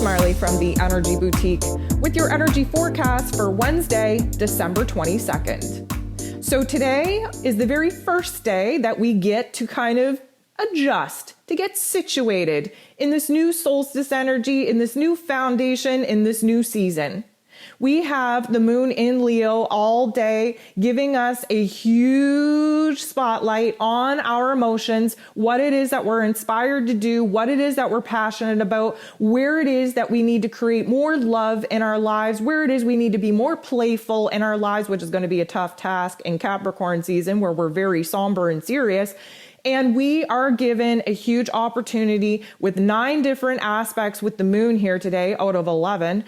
Marley from the Energy Boutique with your energy forecast for Wednesday, December 22nd. So today is the very first day that we get to kind of adjust, to get situated in this new solstice energy, in this new foundation, in this new season. We have the moon in Leo all day, giving us a huge spotlight on our emotions, what it is that we're inspired to do, what it is that we're passionate about, where it is that we need to create more love in our lives, where it is we need to be more playful in our lives, which is going to be a tough task in Capricorn season where we're very somber and serious. And we are given a huge opportunity with 9 different aspects with the moon here today out of 11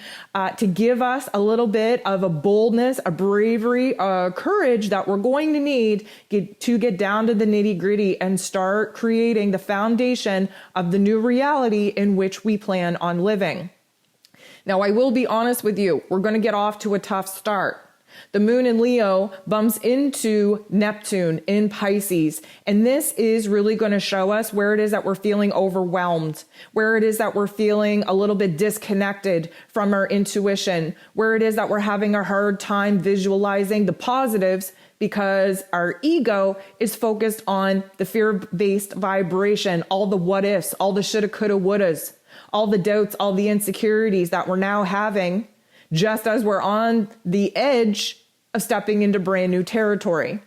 to give us a little bit of a boldness, a bravery, a courage that we're going to need to get down to the nitty gritty and start creating the foundation of the new reality in which we plan on living. Now, I will be honest with you, we're going to get off to a tough start. The moon in Leo bumps into Neptune in Pisces, and this is really going to show us where it is that we're feeling overwhelmed, where it is that we're feeling a little bit disconnected from our intuition, where it is that we're having a hard time visualizing the positives because our ego is focused on the fear-based vibration, all the what ifs, all the shoulda, coulda, wouldas, all the doubts, all the insecurities that we're now having just as we're on the edge of stepping into brand new territory.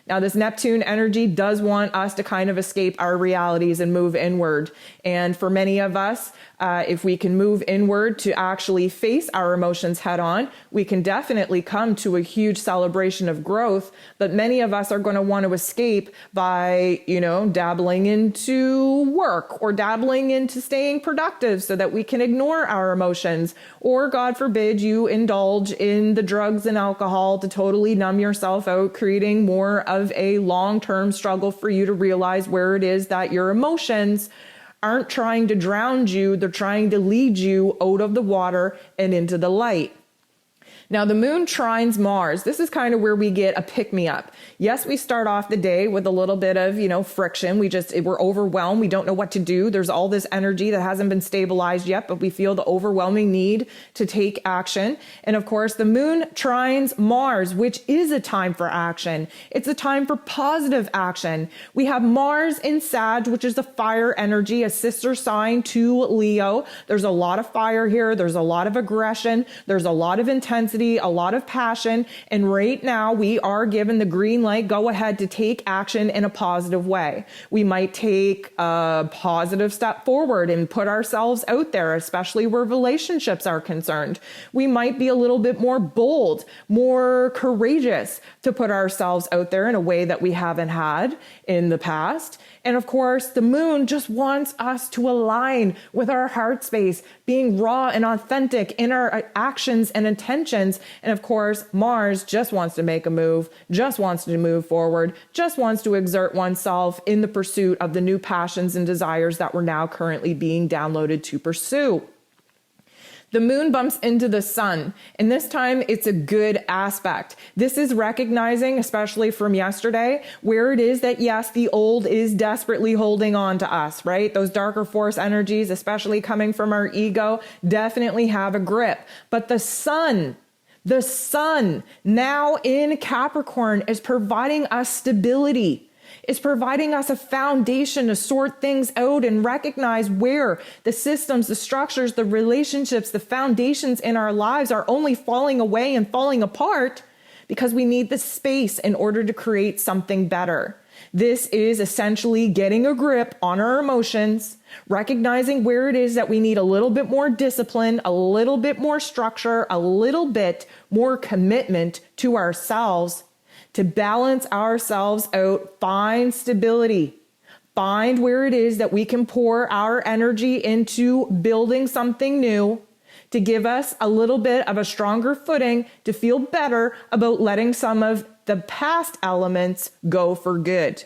Now, this Neptune energy does want us to kind of escape our realities and move inward. And for many of us, if we can move inward to actually face our emotions head on, we can definitely come to a huge celebration of growth. But many of us are going to want to escape by, dabbling into work or dabbling into staying productive so that we can ignore our emotions. Or, God forbid, you indulge in the drugs and alcohol to totally numb yourself out, creating more of a long-term struggle for you to realize where it is that your emotions aren't trying to drown you, they're trying to lead you out of the water and into the light. Now, the moon trines Mars. This is kind of where we get a pick-me-up. Yes, we start off the day with a little bit of, friction. We're overwhelmed. We don't know what to do. There's all this energy that hasn't been stabilized yet, but we feel the overwhelming need to take action. And of course, the moon trines Mars, which is a time for action. It's a time for positive action. We have Mars in Sag, which is a fire energy, a sister sign to Leo. There's a lot of fire here. There's a lot of aggression. There's a lot of intensity, a lot of passion, and right now we are given the green light, go ahead to take action in a positive way. We might take a positive step forward and put ourselves out there, especially where relationships are concerned. We might be a little bit more bold, more courageous to put ourselves out there in a way that we haven't had in the past. And of course, the moon just wants us to align with our heart space, being raw and authentic in our actions and intentions. And of course, Mars just wants to make a move, just wants to move forward, just wants to exert oneself in the pursuit of the new passions and desires that we're now currently being downloaded to pursue. The moon bumps into the sun, and this time it's a good aspect. This is recognizing, especially from yesterday, where it is that, yes, the old is desperately holding on to us, right? Those darker force energies, especially coming from our ego, definitely have a grip. But the sun now in Capricorn is providing us stability. It's providing us a foundation to sort things out and recognize where the systems, the structures, the relationships, the foundations in our lives are only falling away and falling apart because we need the space in order to create something better. This is essentially getting a grip on our emotions, recognizing where it is that we need a little bit more discipline, a little bit more structure, a little bit more commitment to ourselves to balance ourselves out, find stability, find where it is that we can pour our energy into building something new to give us a little bit of a stronger footing to feel better about letting some of the past elements go for good.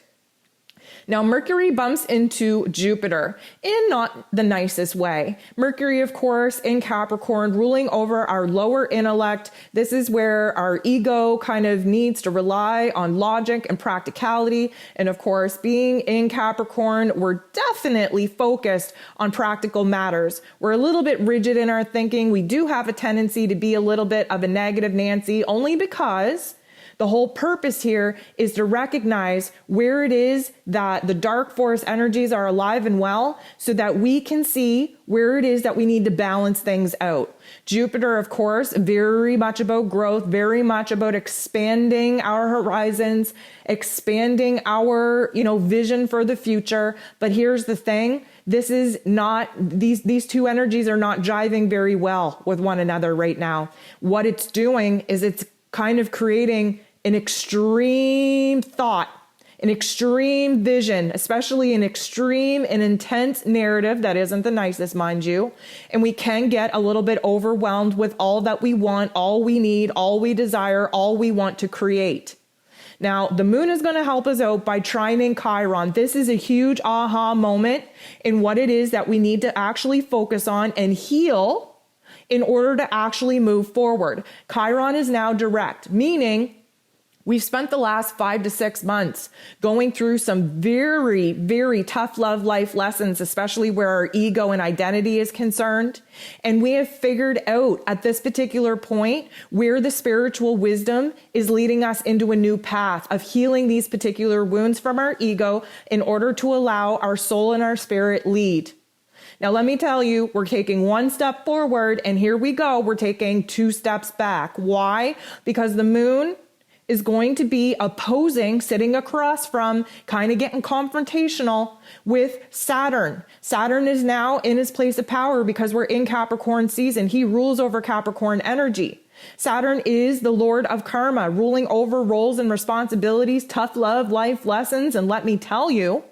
Now, Mercury bumps into Jupiter in not the nicest way. Mercury, of course, in Capricorn, ruling over our lower intellect. This is where our ego kind of needs to rely on logic and practicality. And of course, being in Capricorn, we're definitely focused on practical matters. We're a little bit rigid in our thinking. We do have a tendency to be a little bit of a negative Nancy, only because the whole purpose here is to recognize where it is that the dark force energies are alive and well, so that we can see where it is that we need to balance things out. Jupiter, of course, very much about growth, very much about expanding our horizons, expanding our, vision for the future. But here's the thing. This is not, these two energies are not jiving very well with one another right now. What it's doing is it's kind of creating an extreme thought, an extreme vision, especially an extreme and intense narrative that isn't the nicest, mind you. And we can get a little bit overwhelmed with all that we want, all we need, all we desire, all we want to create. Now, the moon is going to help us out by trining Chiron. This is a huge aha moment in what it is that we need to actually focus on and heal in order to actually move forward. Chiron is now direct, meaning we've spent the last 5 to 6 months going through some very, very tough love life lessons, especially where our ego and identity is concerned. And we have figured out at this particular point where the spiritual wisdom is leading us into a new path of healing these particular wounds from our ego in order to allow our soul and our spirit lead. Now, let me tell you, we're taking one step forward, and here we go. We're taking 2 steps back. Why? Because the moon is going to be opposing, sitting across from, kind of getting confrontational with Saturn. Saturn is now in his place of power because we're in Capricorn season. He rules over Capricorn energy. Saturn is the Lord of karma, ruling over roles and responsibilities, tough love, life lessons. And let me tell you,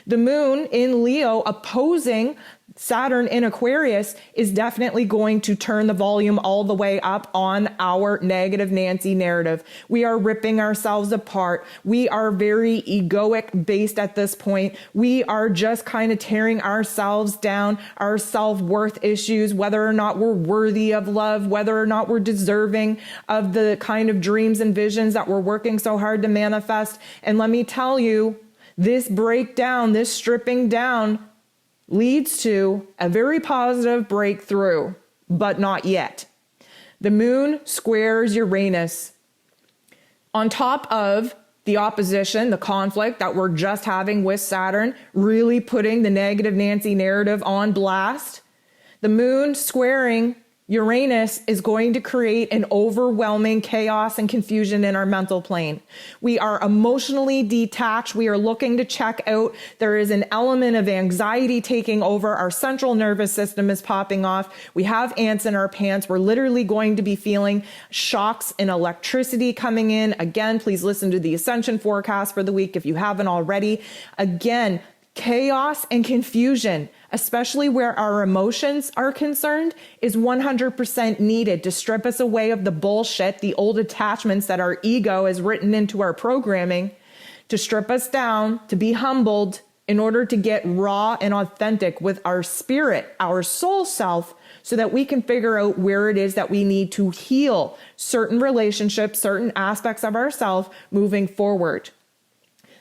the moon in Leo opposing Saturn in Aquarius is definitely going to turn the volume all the way up on our negative Nancy narrative. We are ripping ourselves apart. We are very egoic based at this point. We are just kind of tearing ourselves down, our self-worth issues, whether or not we're worthy of love, whether or not we're deserving of the kind of dreams and visions that we're working so hard to manifest. And let me tell you, this breakdown, this stripping down leads to a very positive breakthrough, but not yet. The moon squares Uranus. On top of the opposition, the conflict that we're just having with Saturn, really putting the negative Nancy narrative on blast, the moon squaring Uranus is going to create an overwhelming chaos and confusion in our mental plane. We are emotionally detached. We are looking to check out. There is an element of anxiety taking over. Our central nervous system is popping off. We have ants in our pants. We're literally going to be feeling shocks and electricity coming in. Again, please listen to the ascension forecast for the week if you haven't already. Again, chaos and confusion, especially where our emotions are concerned, is 100% needed to strip us away of the bullshit, the old attachments that our ego has written into our programming, to strip us down, to be humbled in order to get raw and authentic with our spirit, our soul self, so that we can figure out where it is that we need to heal certain relationships, certain aspects of ourselves moving forward.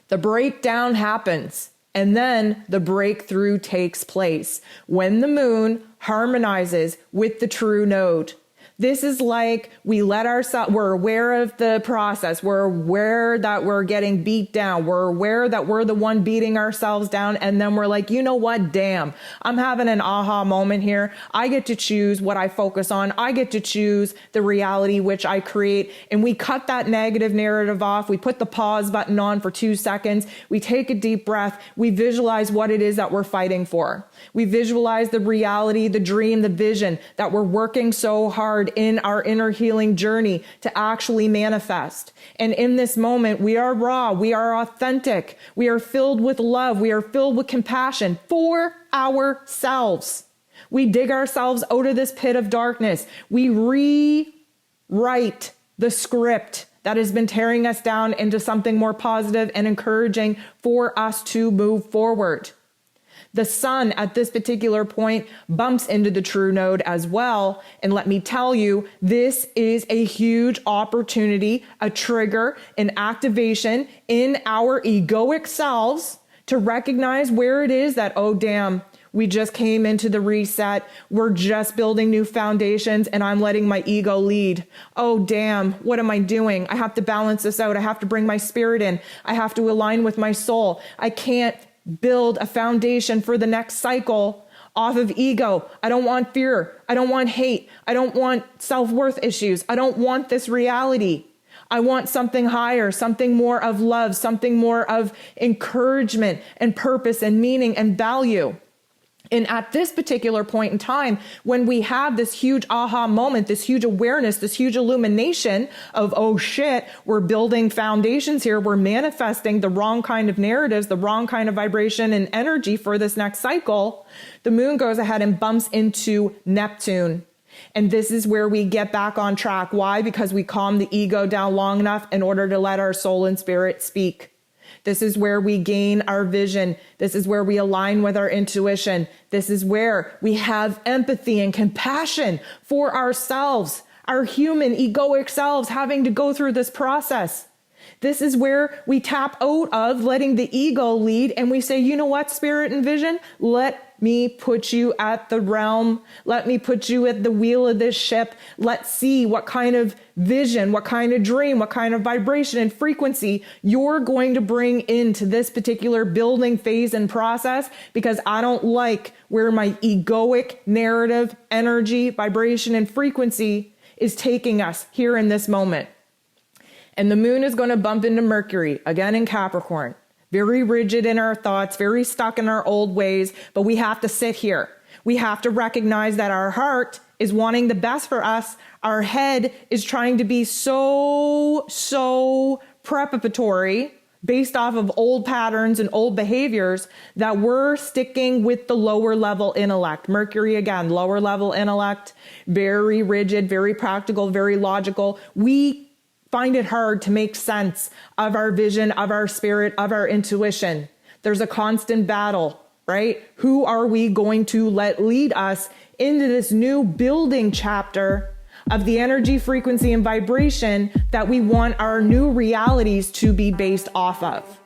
The breakdown happens. And then the breakthrough takes place when the moon harmonizes with the true node. This is like we let ourselves, we're aware of the process. We're aware that we're getting beat down. We're aware that we're the one beating ourselves down. And then we're like, you know what? Damn, I'm having an aha moment here. I get to choose what I focus on. I get to choose the reality which I create. And we cut that negative narrative off. We put the pause button on for 2 seconds. We take a deep breath. We visualize what it is that we're fighting for. We visualize the reality, the dream, the vision that we're working so hard in our inner healing journey to actually manifest. And in this moment, we are raw, we are authentic, we are filled with love, we are filled with compassion for ourselves. We dig ourselves out of this pit of darkness. We rewrite the script that has been tearing us down into something more positive and encouraging for us to move forward. The sun at this particular point bumps into the true node as well. And let me tell you, this is a huge opportunity, a trigger, an activation in our egoic selves to recognize where it is that, oh, damn, we just came into the reset. We're just building new foundations and I'm letting my ego lead. Oh, damn, what am I doing? I have to balance this out. I have to bring my spirit in. I have to align with my soul. I can't build a foundation for the next cycle off of ego. I don't want fear. I don't want hate. I don't want self-worth issues. I don't want this reality. I want something higher, something more of love, something more of encouragement and purpose and meaning and value. And at this particular point in time, when we have this huge aha moment, this huge awareness, this huge illumination of, oh shit, we're building foundations here. We're manifesting the wrong kind of narratives, the wrong kind of vibration and energy for this next cycle. The moon goes ahead and bumps into Neptune. And this is where we get back on track. Why? Because we calm the ego down long enough in order to let our soul and spirit speak. This is where we gain our vision. This is where we align with our intuition. This is where we have empathy and compassion for ourselves, our human egoic selves having to go through this process. This is where we tap out of letting the ego lead and we say, you know what, spirit and vision, let me put you at the realm. Let me put you at the wheel of this ship. Let's see what kind of vision, what kind of dream, what kind of vibration and frequency you're going to bring into this particular building phase and process, because I don't like where my egoic narrative, energy, vibration, and frequency is taking us here in this moment. And the moon is going to bump into Mercury, again in Capricorn. Very rigid in our thoughts, very stuck in our old ways, but we have to sit here. We have to recognize that our heart is wanting the best for us. Our head is trying to be so preparatory based off of old patterns and old behaviors that we're sticking with the lower level intellect. Mercury, again, lower level intellect, very rigid, very practical, very logical. We find it hard to make sense of our vision, of our spirit, of our intuition. There's a constant battle, right? Who are we going to let lead us into this new building chapter of the energy, frequency, and vibration that we want our new realities to be based off of?